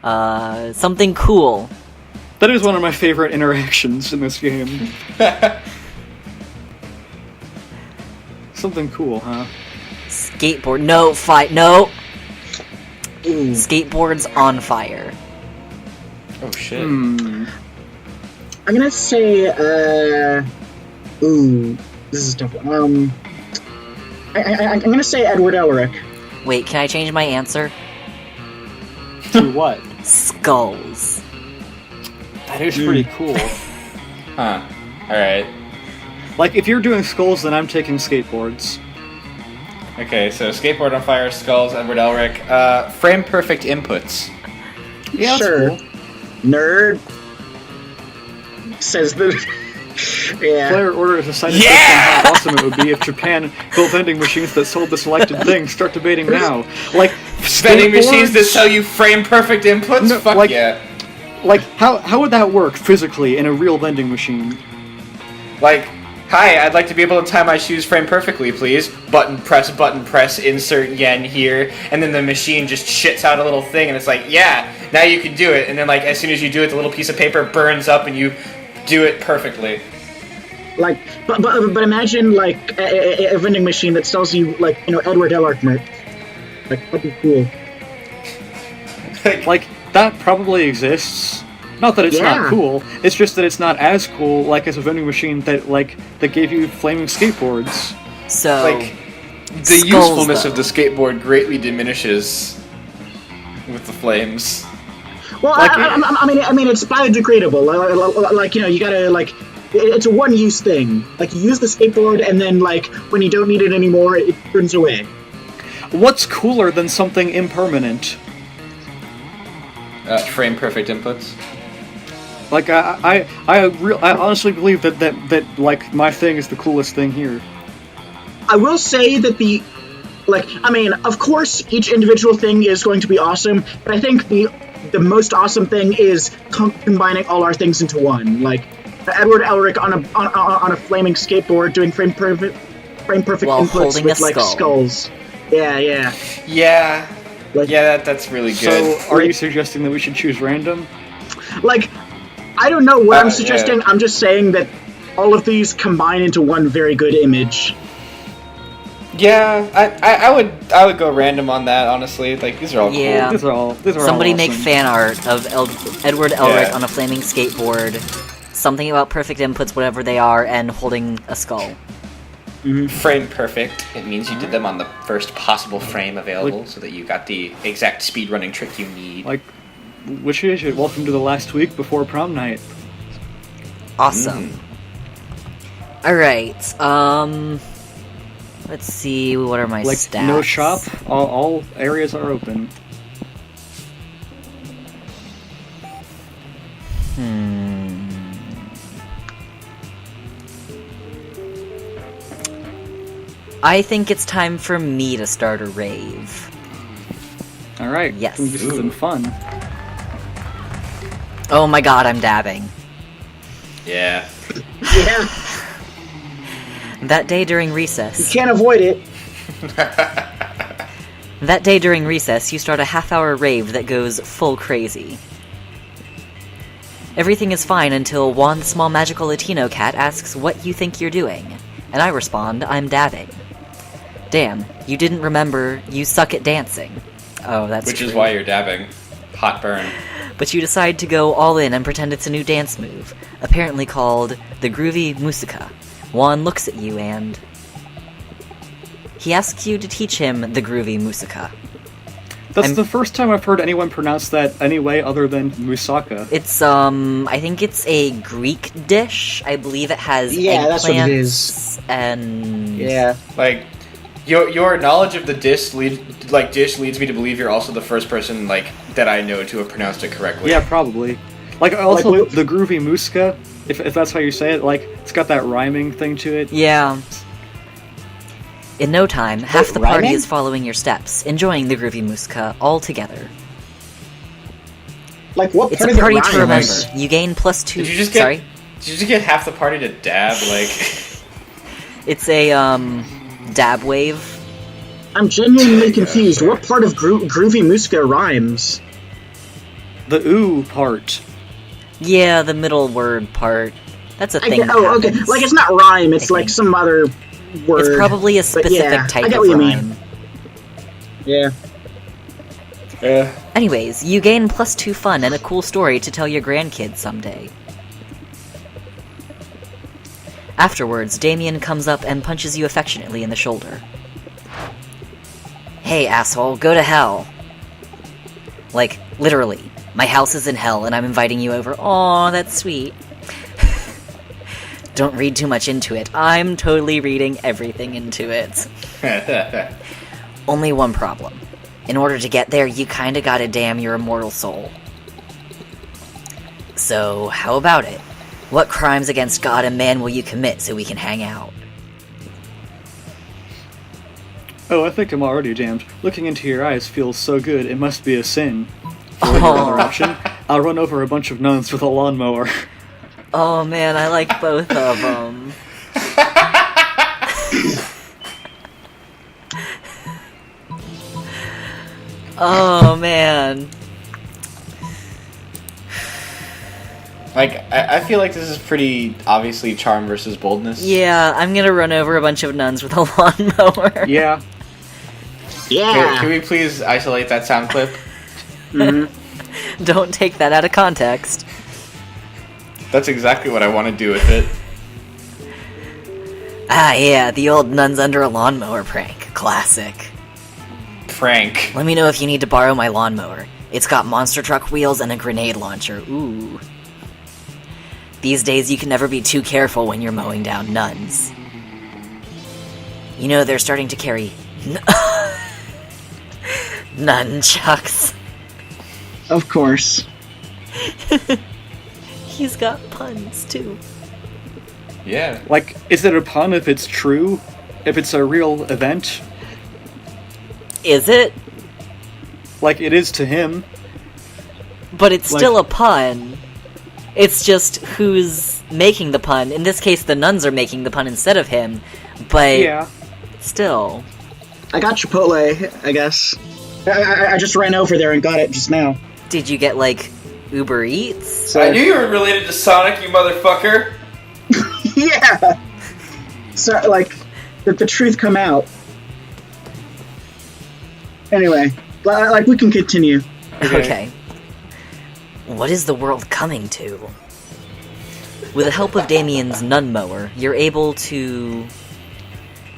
Something cool. That is one of my favorite interactions in this game. Something cool, huh? Skateboard. No, no! Skateboard's on fire. Oh, shit. I'm gonna say, this is a tough one. I'm gonna say Edward Elric. Wait, can I change my answer? To what? Skulls. That is pretty cool. Huh. Alright. Like, if you're doing skulls, then I'm taking skateboards. Okay, so skateboard on fire, skulls, Edward Elric. Frame perfect inputs. Yeah, sure. That's cool. Nerd. Says the... yeah. Player order is a scientific how awesome it would be if Japan built vending machines that sold the selected things. Start debating now. Like, Vending machines that sell you frame perfect inputs? No, Fuck like, yeah. Like, how would that work physically in a real vending machine? Like, hi, I'd like to be able to tie my shoes frame perfectly, please. Button press, insert yen here. And then the machine just shits out a little thing, and it's like, yeah, now you can do it. And then, like, as soon as you do it, the little piece of paper burns up, and you do it perfectly. Like, but imagine, like, a vending machine that sells you, like, Edward Elric merch. Like, that'd be cool. Like, that probably exists. Not that it's not cool, it's just that it's not as cool, like, as a vending machine that gave you flaming skateboards. So, like, the usefulness of the skateboard greatly diminishes with the flames. Well, like, I mean, it's biodegradable. Like, you gotta, like, it's a one-use thing. Like, you use the skateboard, and then, like, when you don't need it anymore, it burns away. What's cooler than something impermanent? Frame perfect inputs. Like, I honestly believe that like, my thing is the coolest thing here. I will say that of course, each individual thing is going to be awesome, but I think the most awesome thing is combining all our things into one. Like, Edward Elric on a flaming skateboard doing frame perfect while inputs with, like, skulls. Yeah. Yeah. Like, yeah, that's really good. So, are you suggesting that we should choose random? Like, I don't know what I'm suggesting. Yeah. I'm just saying that all of these combine into one very good image. Yeah, I would go random on that, honestly. Like, these are all cool. These are all Somebody awesome. make fan art of Edward Elric on a flaming skateboard. Something about perfect inputs, whatever they are, and holding a skull. Frame perfect. It means you did them on the first possible frame available, so that you got the exact speedrunning trick you need. Like, which is it? Welcome to the last week before prom night. Awesome. Alright, let's see, what are my stats? No shop, all areas are open. I think it's time for me to start a rave. Alright, yes. This has been fun. Oh my god, I'm dabbing. Yeah. Yeah. That day during recess. You can't avoid it. That day during recess, you start a half-hour rave that goes full crazy. Everything is fine until one small magical Latino cat asks what you think you're doing. And I respond, I'm dabbing. Damn, you didn't remember you suck at dancing. Oh, that's Which true. is why you're dabbing. Hot burn. But you decide to go all in and pretend it's a new dance move, apparently called the Groovy Musica. Juan looks at you and... he asks you to teach him the Groovy Musica. That's the first time I've heard anyone pronounce that any way other than moussaka. It's, I think it's a Greek dish. I believe it has eggplants that's what it is. And... yeah. Like, your knowledge of the dish leads me to believe you're also the first person, like, that I know to have pronounced it correctly. Yeah, probably. Like, also, the Groovy Muska, if that's how you say it, like, it's got that rhyming thing to it. Yeah. In no time, half the party is following your steps, enjoying the Groovy Musica all together. Like, what it's part a of party it to remember. rhymes? You gain +2... Did you just get half the party to dab, like... It's a, dab wave. I'm genuinely confused. What part of Groovy Musica rhymes? The ooh part. Yeah, the middle word part. That's a thing. Okay. Like, it's not rhyme, it's like some other word. It's probably a specific type of rhyme. Yeah. Anyways, you gain +2 fun and a cool story to tell your grandkids someday. Afterwards, Damien comes up and punches you affectionately in the shoulder. Hey, asshole, go to hell. Like, literally. My house is in hell, and I'm inviting you over. Aw, that's sweet. Don't read too much into it. I'm totally reading everything into it. Only one problem. In order to get there, you kinda gotta damn your immortal soul. So, how about it? What crimes against God and man will you commit so we can hang out? Oh, I think I'm already damned. Looking into your eyes feels so good, it must be a sin. For another option, I'll run over a bunch of nuns with a lawnmower. Oh man, I like both of them. Oh man. Like, I feel like this is pretty obviously charm versus boldness. Yeah, I'm gonna run over a bunch of nuns with a lawnmower. Yeah. Yeah. Can we please isolate that sound clip? Don't take that out of context. That's exactly what I want to do with it. Ah yeah, the old nuns under a lawnmower prank. Classic. Prank. Let me know if you need to borrow my lawnmower. It's got monster truck wheels and a grenade launcher. Ooh. These days you can never be too careful when you're mowing down nuns. You know, they're starting to carry nunchucks. Of course. He's got puns, too. Yeah. Like, is it a pun if it's true? If it's a real event? Is it? Like, it is to him. But it's still a pun. It's just who's making the pun. In this case, the nuns are making the pun instead of him. But Yeah. still. I got Chipotle, I guess. I just ran over there and got it just now. Did you get, like, Uber Eats? So, I knew you were related to Sonic, you motherfucker! yeah! So, like, the truth come out. Anyway, like, we can continue. Okay. What is the world coming to? With the help of Damien's nun mower, you're able to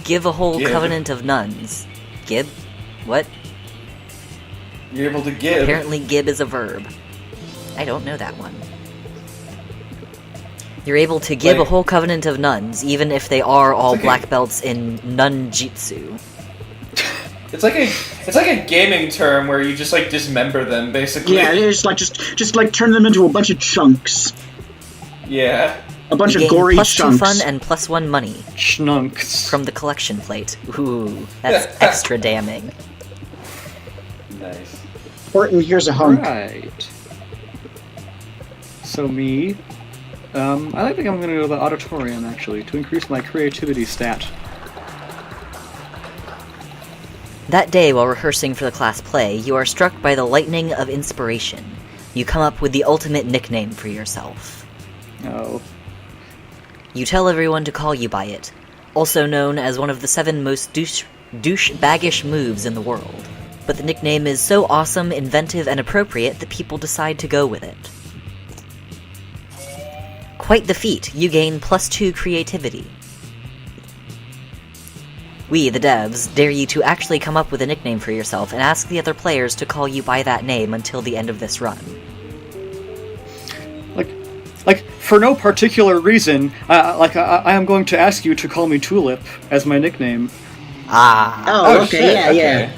give a whole covenant of nuns. Gib? What? You're able to give. Apparently gib is a verb. I don't know that one. You're able to give a whole covenant of nuns, even if they are all black belts in nun-jitsu. It's like a gaming term where you just like dismember them, basically. Yeah, it's like just like turn them into a bunch of chunks. Yeah. A bunch You of gain gory +2 chunks. fun and +1 money Chnunks. from the collection plate. Ooh, that's extra damning. Nice. Horton, here's a hunk. Right. So me, I think I'm gonna go to the auditorium, actually, to increase my creativity stat. That day, while rehearsing for the class play, you are struck by the lightning of inspiration. You come up with the ultimate nickname for yourself. Oh. You tell everyone to call you by it, also known as one of the 7 most douchebaggish moves in the world. But the nickname is so awesome, inventive, and appropriate that people decide to go with it. Quite the feat, you gain +2 creativity. We, the devs, dare you to actually come up with a nickname for yourself and ask the other players to call you by that name until the end of this run. Like, for no particular reason, I am going to ask you to call me Tulip as my nickname. Ah. Oh, okay, shit, yeah.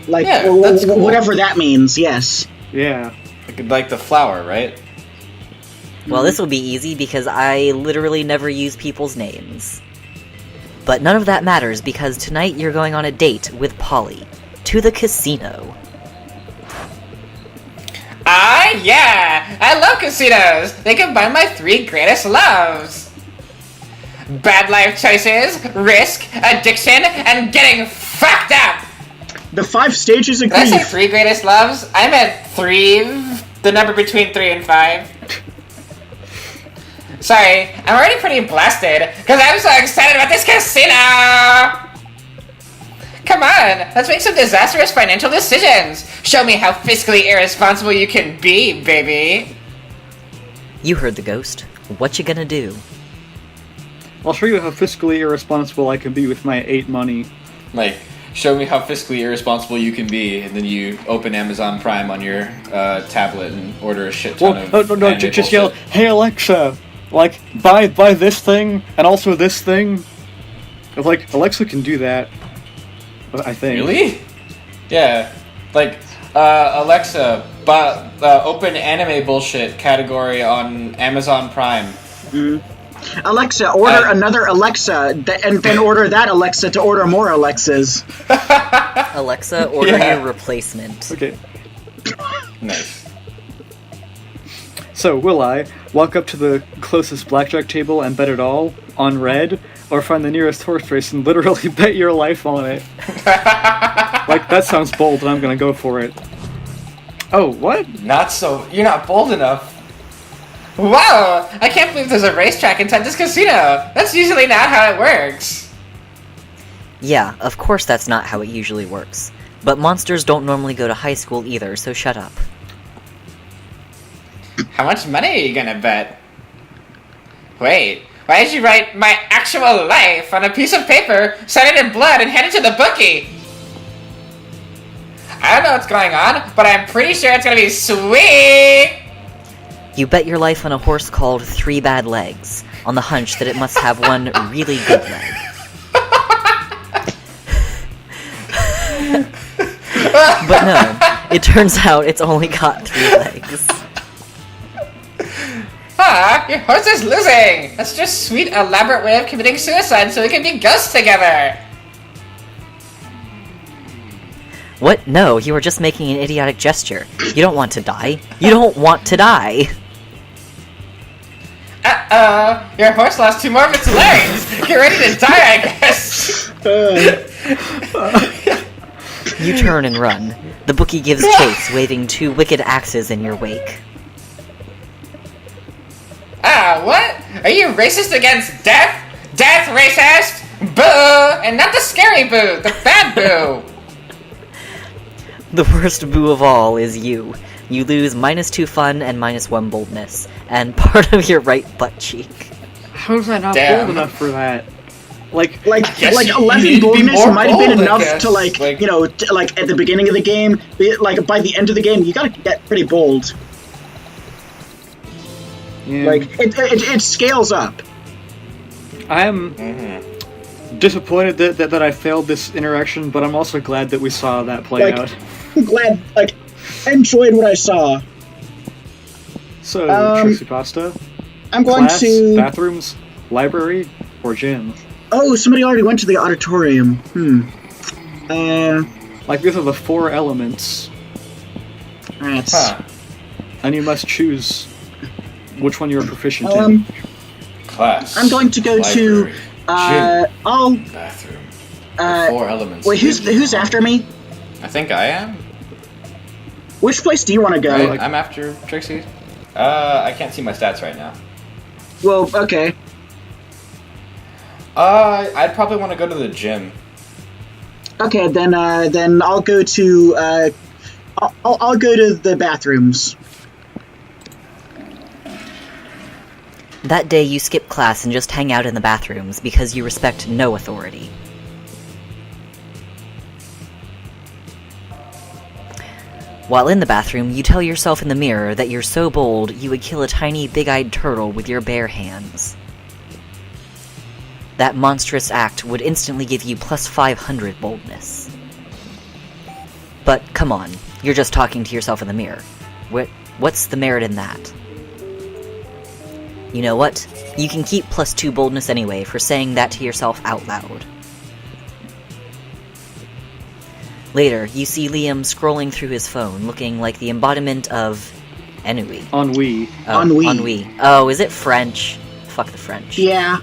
Like, Yeah, that's cool. whatever that means, yes. Yeah. Like the flower, right? Well, this will be easy because I literally never use people's names. But none of that matters because tonight you're going on a date with Polly. To the casino. Ah, yeah! I love casinos! They combine my 3 greatest loves! Bad life choices, risk, addiction, and getting fucked up! The 5 stages of Did I say grief. 3 greatest loves? I meant 3 The number between 3 and 5. Sorry, I'm already pretty blasted, because I'm so excited about this casino! Come on, let's make some disastrous financial decisions! Show me how fiscally irresponsible you can be, baby! You heard the ghost. What you gonna do? I'll show you how fiscally irresponsible I can be with my 8 money. Like, show me how fiscally irresponsible you can be, and then you open Amazon Prime on your tablet and order a shit ton of No, anime just yell, bullshit. "Hey Alexa, like, buy this thing, and also this thing." It's like, Alexa can do that, I think. Really? Yeah. Like, Alexa, open anime bullshit category on Amazon Prime. Alexa, order another Alexa, and then order that Alexa to order more Alexas. Alexa, order your replacement. Okay. Nice. So, will I walk up to the closest blackjack table and bet it all on red, or find the nearest horse race and literally bet your life on it? Like, that sounds bold, and I'm gonna go for it. Oh, what? You're not bold enough. Wow! I can't believe there's a racetrack inside this casino! That's usually not how it works! Yeah, of course that's not how it usually works. But monsters don't normally go to high school either, so shut up. How much money are you gonna bet? Wait, why did you write my actual life on a piece of paper, sign it in blood, and hand it to the bookie? I don't know what's going on, but I'm pretty sure it's gonna be sweet! You bet your life on a horse called 3 Bad Legs, on the hunch that it must have one really good leg. But no, it turns out it's only got 3 legs. Ah, your horse is losing! That's just a sweet, elaborate way of committing suicide so we can be ghosts together! What? No, you were just making an idiotic gesture. You don't want to die. You don't want to die! Uh-oh, your horse lost 2 more of its legs! Get ready to die, I guess! You turn and run. The bookie gives chase, waving 2 wicked axes in your wake. Ah, what? Are you racist against death? Death, racist! Boo! And not the scary boo, the bad boo! The worst boo of all is you. You lose -2 fun and -1 boldness, and part of your right butt cheek. How's I not Damn. bold enough for that? Like, guess Like you 11 need to be boldness more might have been bold, I enough guess. to like Like- you know like at the beginning of the game. Like by the end of the game, you gotta get pretty bold. yeah, Like it scales up. I'm disappointed that I failed this interaction, but I'm also glad that we saw that play Like- out. I'm glad. Like I enjoyed what I saw. So, Trixie Pasta, I'm going class, to. bathrooms, library, or gym? Oh, somebody already went to the auditorium. Like, these are the 4 elements, That's. Huh. and you must choose which one you're proficient in. Class. I'm going to go library, to. I'll. bathroom. Uh, The 4 elements. Wait, who's after me? I think I am. Which place do you want to go? Right? I'm after Trixie. I can't see my stats right now. Well, okay. I'd probably want to go to the gym. Okay, then I'll go to I'll go to the bathrooms. That day you skip class and just hang out in the bathrooms because you respect no authority. While in the bathroom, you tell yourself in the mirror that you're so bold you would kill a tiny big-eyed turtle with your bare hands. That monstrous act would instantly give you plus 500 boldness. But come on, you're just talking to yourself in the mirror. What's the merit in that? You know what? You can keep plus 2 boldness anyway for saying that to yourself out loud. Later, you see Liam scrolling through his phone, looking like the embodiment of ennui. Ennui. Oh, Ennui. Ennui. Oh, is it French? Fuck the French. Yeah,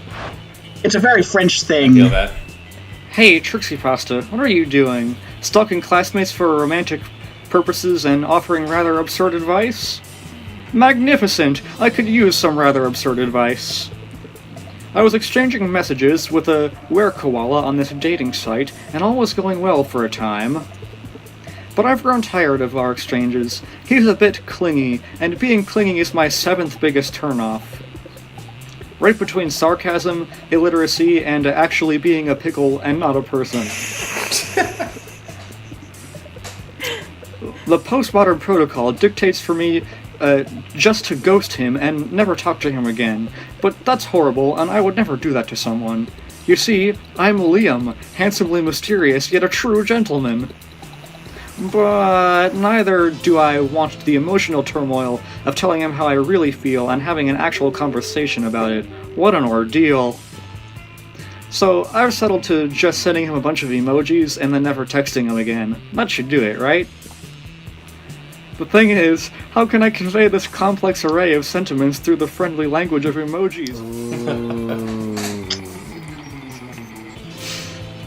it's a very French Feel thing. that. Hey, Trixie Pasta, what are you doing? Stalking classmates for romantic purposes and offering rather absurd advice? Magnificent! I could use some rather absurd advice. I was exchanging messages with a were-koala on this dating site, and all was going well for a time. But I've grown tired of our exchanges. He's a bit clingy, and being clingy is my 7th biggest turnoff. Right between sarcasm, illiteracy, and actually being a pickle and not a person. The postmodern protocol dictates for me just to ghost him and never talk to him again. But that's horrible, and I would never do that to someone. You see, I'm Liam, handsomely mysterious, yet a true gentleman. But neither do I want the emotional turmoil of telling him how I really feel and having an actual conversation about it. What an ordeal. So I've settled to just sending him a bunch of emojis and then never texting him again. That should do it, right? The thing is, how can I convey this complex array of sentiments through the friendly language of emojis?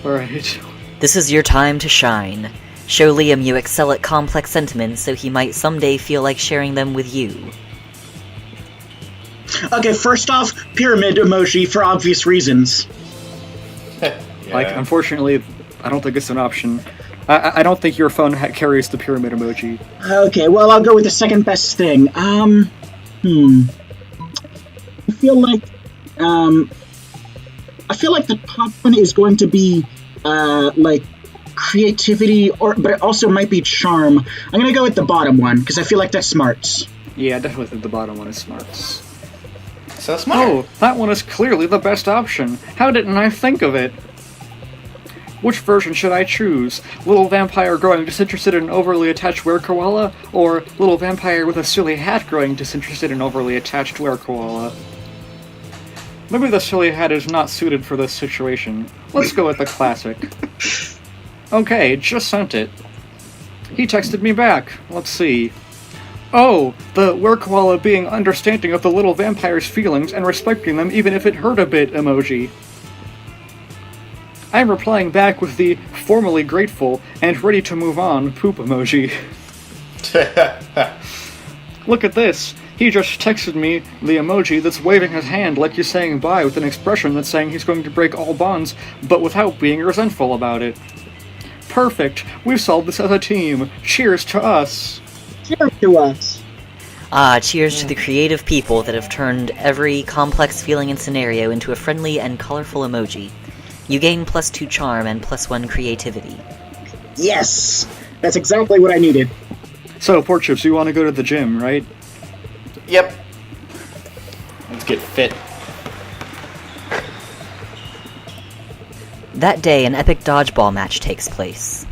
Alright. This is your time to shine. Show Liam you excel at complex sentiments so he might someday feel like sharing them with you. Okay, first off, pyramid emoji for obvious reasons. Yeah. Like, unfortunately, I don't think it's an option. I don't think your phone carries the pyramid emoji. Okay, well, I'll go with the second best thing. I feel like the top one is going to be, like, creativity, but it also might be charm. I'm gonna go with the bottom one, because I feel like that's smarts. Yeah, I definitely think the bottom one is smarts. So smart. Oh, that one is clearly the best option. How didn't I think of it? Which version should I choose? Little vampire growing disinterested and overly attached were-koala? Or little vampire with a silly hat growing disinterested and overly attached were-koala? Maybe the silly hat is not suited for this situation. Let's go with the classic. Okay, just sent it. He texted me back. Let's see. Oh, the were-koala being understanding of the little vampire's feelings and respecting them even if it hurt a bit emoji. I'm replying back with the formally grateful and ready to move on poop emoji. Look at this. He just texted me the emoji that's waving his hand like he's saying bye with an expression that's saying he's going to break all bonds, but without being resentful about it. Perfect. We've solved this as a team. Cheers to us. Cheers to us. Cheers to the creative people that have turned every complex feeling and scenario into a friendly and colorful emoji. You gain +2 charm and +1 creativity. Yes! That's exactly what I needed. So, Porkchips, you want to go to the gym, right? Yep. Let's get fit. That day, an epic dodgeball match takes place.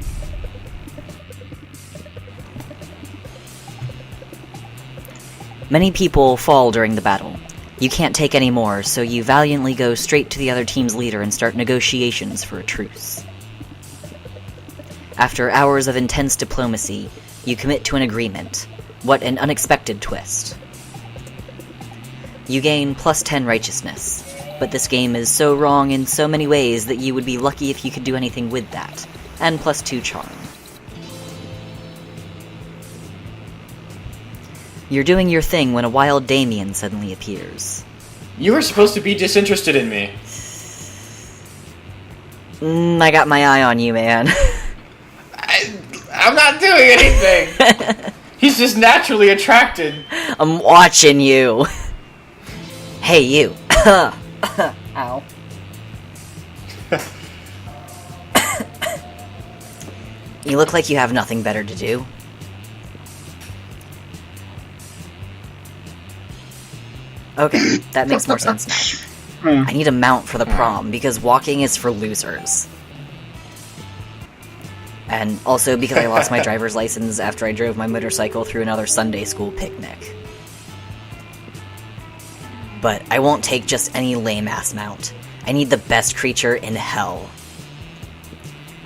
Many people fall during the battle. You can't take any more, so you valiantly go straight to the other team's leader and start negotiations for a truce. After hours of intense diplomacy, you commit to an agreement. What an unexpected twist. You gain +10 righteousness, but this game is so wrong in so many ways that you would be lucky if you could do anything with that, and +2 charm. You're doing your thing when a wild Damien suddenly appears. You were supposed to be disinterested in me. I got my eye on you, man. I'm not doing anything. He's just naturally attracted. I'm watching you. Hey, you. Ow. You look like you have nothing better to do. Okay, that makes more sense now. I need a mount for the prom, because walking is for losers. And also because I lost my driver's license after I drove my motorcycle through another Sunday school picnic. But I won't take just any lame-ass mount. I need the best creature in hell.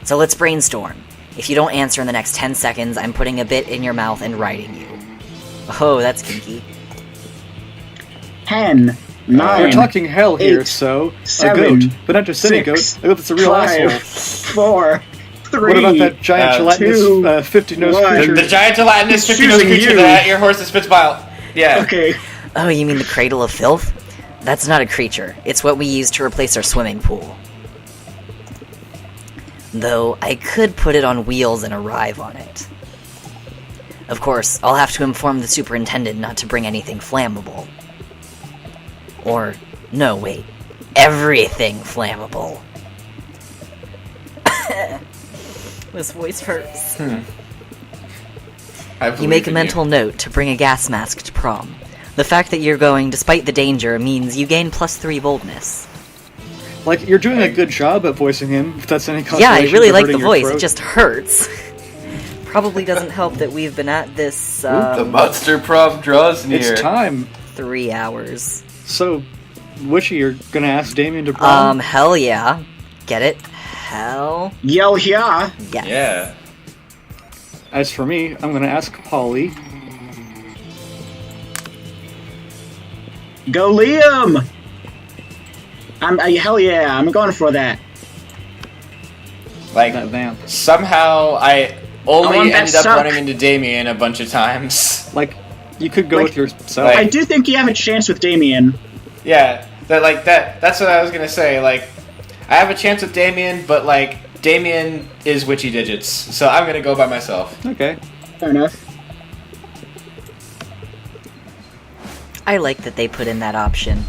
So let's brainstorm. If you don't answer in the next 10 seconds, I'm putting a bit in your mouth and riding you. Oh, that's kinky. 10, 9, We're talking hell here, 8, so 7, a goat, but not just any goat. A goat that's a real 5, asshole. 4, 3. What about that giant gelatinous 50-nosed 2, creature? The giant gelatinous He's 50-nosed choosing creature you. that ate your horse that spits bile. Yeah. Okay. Oh, you mean the Cradle of Filth? That's not a creature. It's what we use to replace our swimming pool. Though, I could put it on wheels and arrive on it. Of course, I'll have to inform the superintendent not to bring anything flammable. Or, no, wait. Everything flammable. This voice hurts. You make a mental note to bring a gas mask to prom. The fact that you're going despite the danger means you gain +3 boldness. Like, you're doing a good job at voicing him, if that's any consolation. Yeah, I really for like the hurting your voice, throat. it just hurts. Probably doesn't help that we've been at this, The monster prom draws near. It's time. 3 hours. So, Witchy, you're gonna ask Damien to prom? Hell yeah. Get it? Hell Yell yeah. yes. Yeah. As for me, I'm gonna ask Polly. Go Liam! Hell yeah, I'm going for that. Like, That vamp. somehow I I only want that ended up suck. running into Damien a bunch of times. Like, you could go Like- with yourself. like- I do think you have a chance with Damien. Yeah, that's what I was gonna say. Like, I have a chance with Damien, but like, Damien is witchy digits, so I'm gonna go by myself. Okay. Fair enough. I like that they put in that option.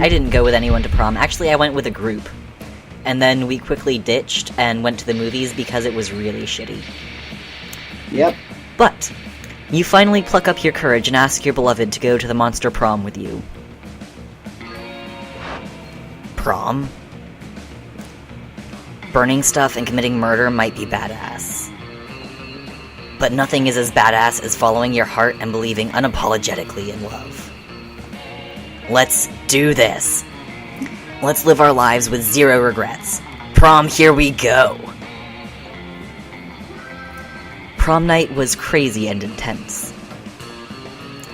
I didn't go with anyone to prom. Actually, I went with a group. And then we quickly ditched and went to the movies because it was really shitty. Yep. But, you finally pluck up your courage and ask your beloved to go to the monster prom with you. Prom? Burning stuff and committing murder might be badass. But nothing is as badass as following your heart and believing unapologetically in love. Let's do this. Let's live our lives with 0 regrets. Prom, here we go! Prom night was crazy and intense.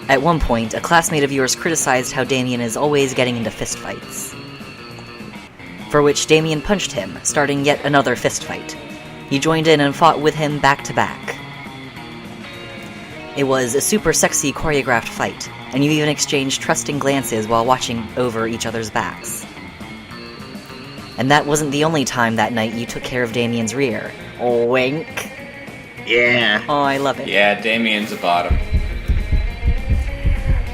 At one point, a classmate of yours criticized how Damien is always getting into fistfights. For which Damien punched him, starting yet another fistfight. You joined in and fought with him back to back. It was a super sexy choreographed fight, and you even exchanged trusting glances while watching over each other's backs. And that wasn't the only time that night you took care of Damien's rear. Wink. Yeah. Oh, I love it. Yeah, Damien's a bottom.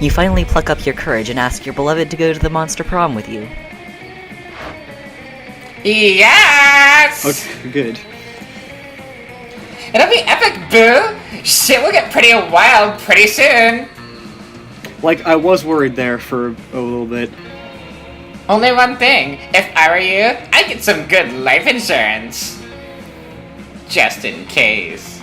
You finally pluck up your courage and ask your beloved to go to the monster prom with you. Yes! Okay, good. It'll be epic, boo! Shit will get pretty wild pretty soon! Like, I was worried there for a little bit. Only one thing. If I were you, I'd get some good life insurance. Just in case.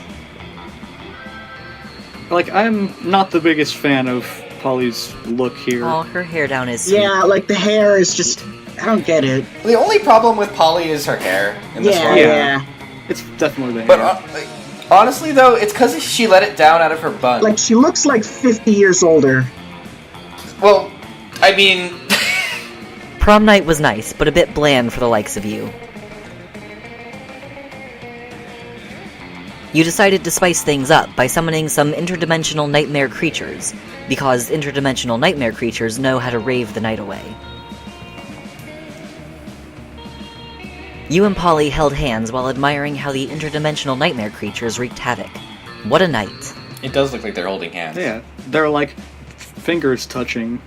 Like, I'm not the biggest fan of Polly's look here. Oh, her hair down is sweet. Yeah, like the hair is just... I don't get it. The only problem with Polly is her hair in this Yeah, one. yeah. It's definitely the But hair. like, honestly, though, it's because she let it down out of her bun. Like, she looks like 50 years older. Well, I mean, Prom night was nice, but a bit bland for the likes of you. You decided to spice things up by summoning some interdimensional nightmare creatures, because interdimensional nightmare creatures know how to rave the night away. You and Polly held hands while admiring how the interdimensional nightmare creatures wreaked havoc. What a night. It does look like they're holding hands. Yeah, they're like fingers touching.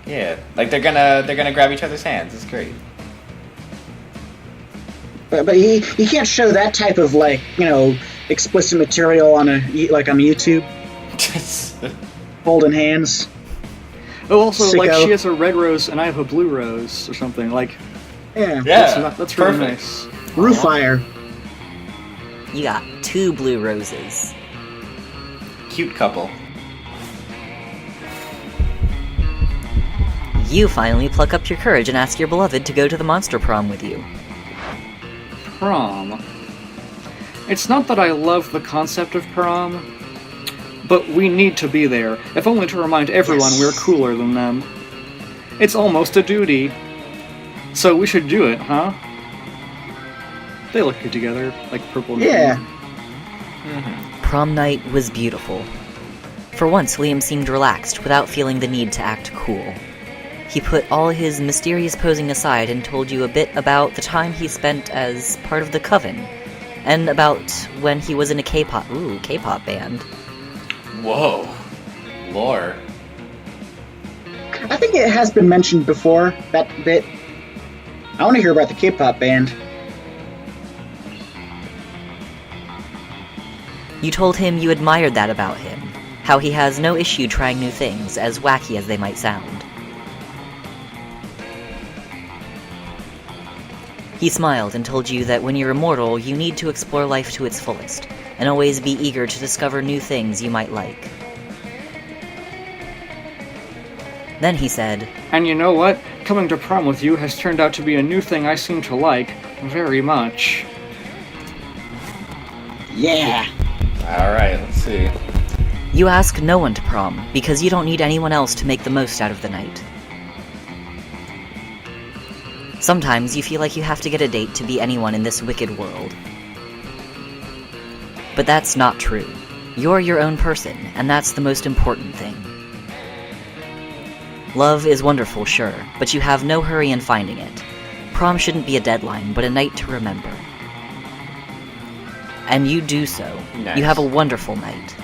Yeah, like they're gonna grab each other's hands. It's great. But you can't show that type of, like, you know, explicit material on like on YouTube. Holding hands. Oh, also, like, Sicko. she has a red rose and I have a blue rose or something. Like, Yeah. Yeah, that's really perfect. nice. Roof fire. You got 2 blue roses. Cute couple. You finally pluck up your courage and ask your beloved to go to the monster prom with you. Prom. It's not that I love the concept of prom, but we need to be there, if only to remind everyone Yes. we're cooler than them. It's almost a duty. So we should do it, huh? They look good together, like purple and Yeah. green. Prom night was beautiful. For once, Liam seemed relaxed, without feeling the need to act cool. He put all his mysterious posing aside and told you a bit about the time he spent as part of the Coven, and about when he was in a K-pop band. Whoa. Lore. I think it has been mentioned before, that bit. I want to hear about the K-pop band. You told him you admired that about him, how he has no issue trying new things, as wacky as they might sound. He smiled and told you that when you're immortal, you need to explore life to its fullest, and always be eager to discover new things you might like. Then he said, And you know what? Coming to prom with you has turned out to be a new thing I seem to like very much. Yeah. Alright, let's see. You ask no one to prom, because you don't need anyone else to make the most out of the night. Sometimes you feel like you have to get a date to be anyone in this wicked world. But that's not true. You're your own person, and that's the most important thing. Love is wonderful, sure, but you have no hurry in finding it. Prom shouldn't be a deadline, but a night to remember. And you do so. Nice. You have a wonderful night.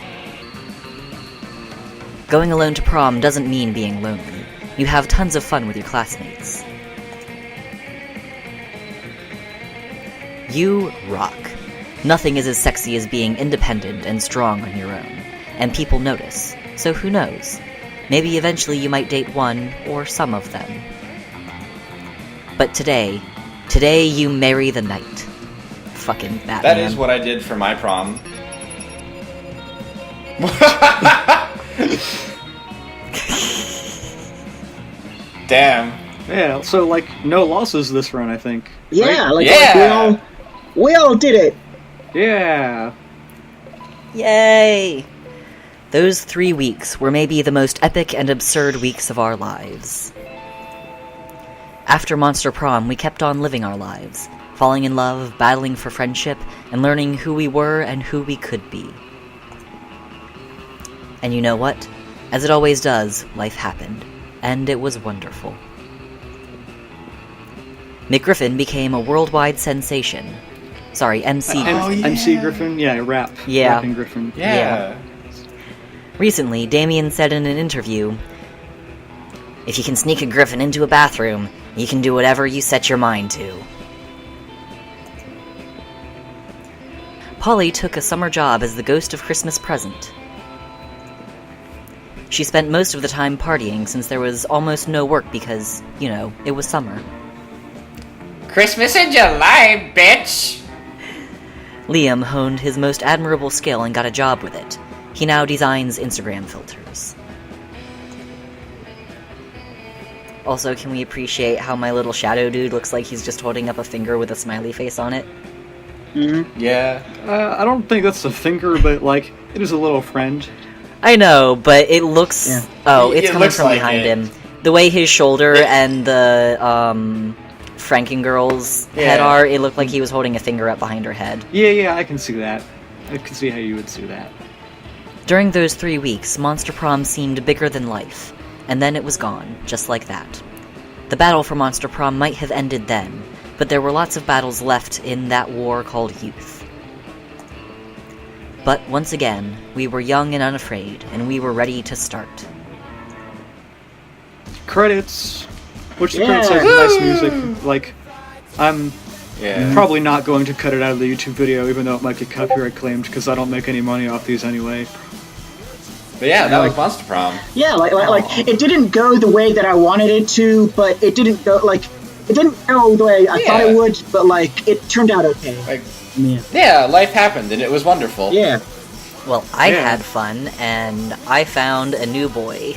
Going alone to prom doesn't mean being lonely. You have tons of fun with your classmates. You rock. Nothing is as sexy as being independent and strong on your own. And people notice. So who knows? Maybe eventually you might date one or some of them. But today you marry the night. Fucking Batman. That is what I did for my prom. Damn. Yeah, so, like, no losses this run, I think. Yeah, right? like, Yeah. we all did it. Yeah. Yay! Those 3 weeks were maybe the most epic and absurd weeks of our lives. After Monster Prom, we kept on living our lives, falling in love, battling for friendship, and learning who we were and who we could be. And you know what? As it always does, life happened, and it was wonderful. McGriffin became a worldwide sensation. Sorry, MC. MC Griffin? Yeah, Yeah. Rapping Griffin. Yeah. Recently, Damien said in an interview, "If you can sneak a griffin into a bathroom, you can do whatever you set your mind to." Polly took a summer job as the ghost of Christmas present. She spent most of the time partying since there was almost no work because, it was summer. Christmas in July, bitch! Liam honed his most admirable skill and got a job with it. He now designs Instagram filters. Also, can we appreciate how my little shadow dude looks like he's just holding up a finger with a smiley face on it? Yeah. I don't think that's a finger, but, like, it is a little friend. I know, but it looks... Yeah. Oh, it's It coming looks from like behind it. him. The way his shoulder and the, Frankengirl's head Yeah. are, it looked like he was holding a finger up behind her head. Yeah, I can see that. I can see how you would see that. During those 3 weeks, Monster Prom seemed bigger than life, and then it was gone, just like that. The battle for Monster Prom might have ended then, but there were lots of battles left in that war called youth. But once again, we were young and unafraid, and we were ready to start. Credits! Which the Yeah. credits have nice music. Like, I'm Yeah. probably not going to cut it out of the YouTube video, even though it might get copyright claimed, because I don't make any money off these anyway. But yeah, that was Monster Prom. Yeah, like it didn't go the way that I wanted it to, but it didn't go the way I thought it Yeah. would, but like it turned out okay. Like, Yeah. yeah, life happened and it was wonderful. Yeah. Well, I Yeah. had fun, and I found a new boy.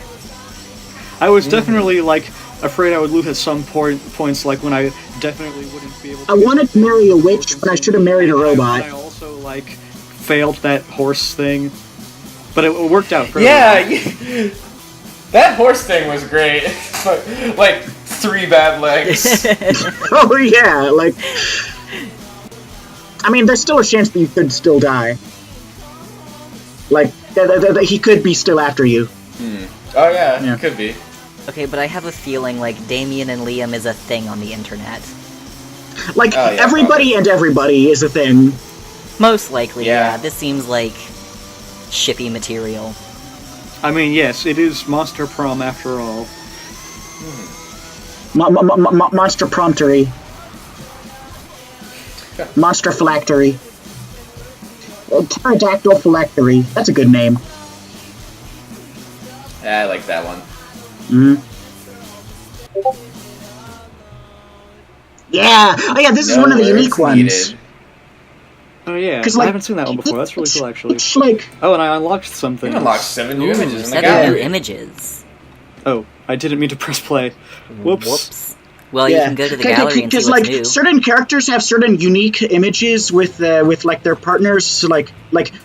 I was definitely, like, afraid I would lose at some points, like when I definitely wouldn't be able to... I wanted to marry a witch, but I should have married a robot. I also, like, failed that horse thing. But it worked out for Yeah, that horse thing was great. Like 3 bad legs. Oh yeah, like I mean, there's still a chance that you could still die. Like He could be still after you. Oh yeah, Yeah. it could be. Okay, but I have a feeling like Damien and Liam is a thing on the internet. Like, Oh, yeah, everybody probably. and everybody is a thing. Most likely, Yeah. yeah. This seems like shippy material. I mean, yes, it is Monster Prom after all. Monster Promptery. Monster Phylactery. Pterodactyl Phylactery. That's a good name. Yeah, I like that one. Yeah! Oh yeah, this is one of the No unique words ones. needed. Oh yeah, 'Cause, I like, haven't seen that one before. That's really cool, actually. It's like... Oh, and I unlocked something. You unlocked 7 new Ooh, images in the 7 new gallery. images. Oh, I didn't mean to press play. Whoops. Whoops. Well, you can go to the gallery and see what's like, new. certain characters have certain unique images with like their partners. So, like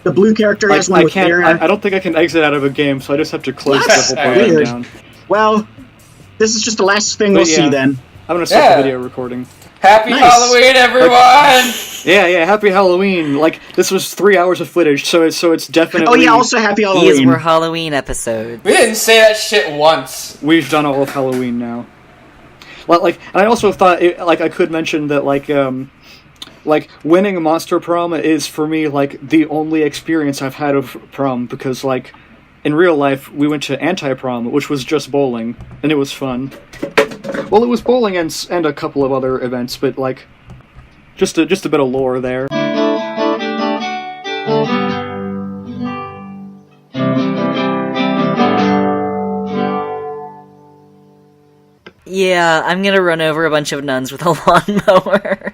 the blue character has one I with can't. their... I don't think I can exit out of a game, so I just have to close the whole part Weird. down. Well, this is just the last thing we'll But, yeah. see then. I'm gonna stop Yeah. the video recording. Happy Nice. Halloween, everyone! Yeah, happy Halloween. Like, this was 3 hours of footage, so it's definitely... Oh yeah, also happy These Halloween. were Halloween episodes. We didn't say that shit once. We've done all of Halloween now. Well, like, and I also thought, I could mention that, like, winning Monster Prom is, for me, like, the only experience I've had of prom, because, like, in real life, we went to anti-prom, which was just bowling, and it was fun. Well, it was bowling and a couple of other events, but, like, just a bit of lore there. Yeah, I'm gonna run over a bunch of nuns with a lawnmower.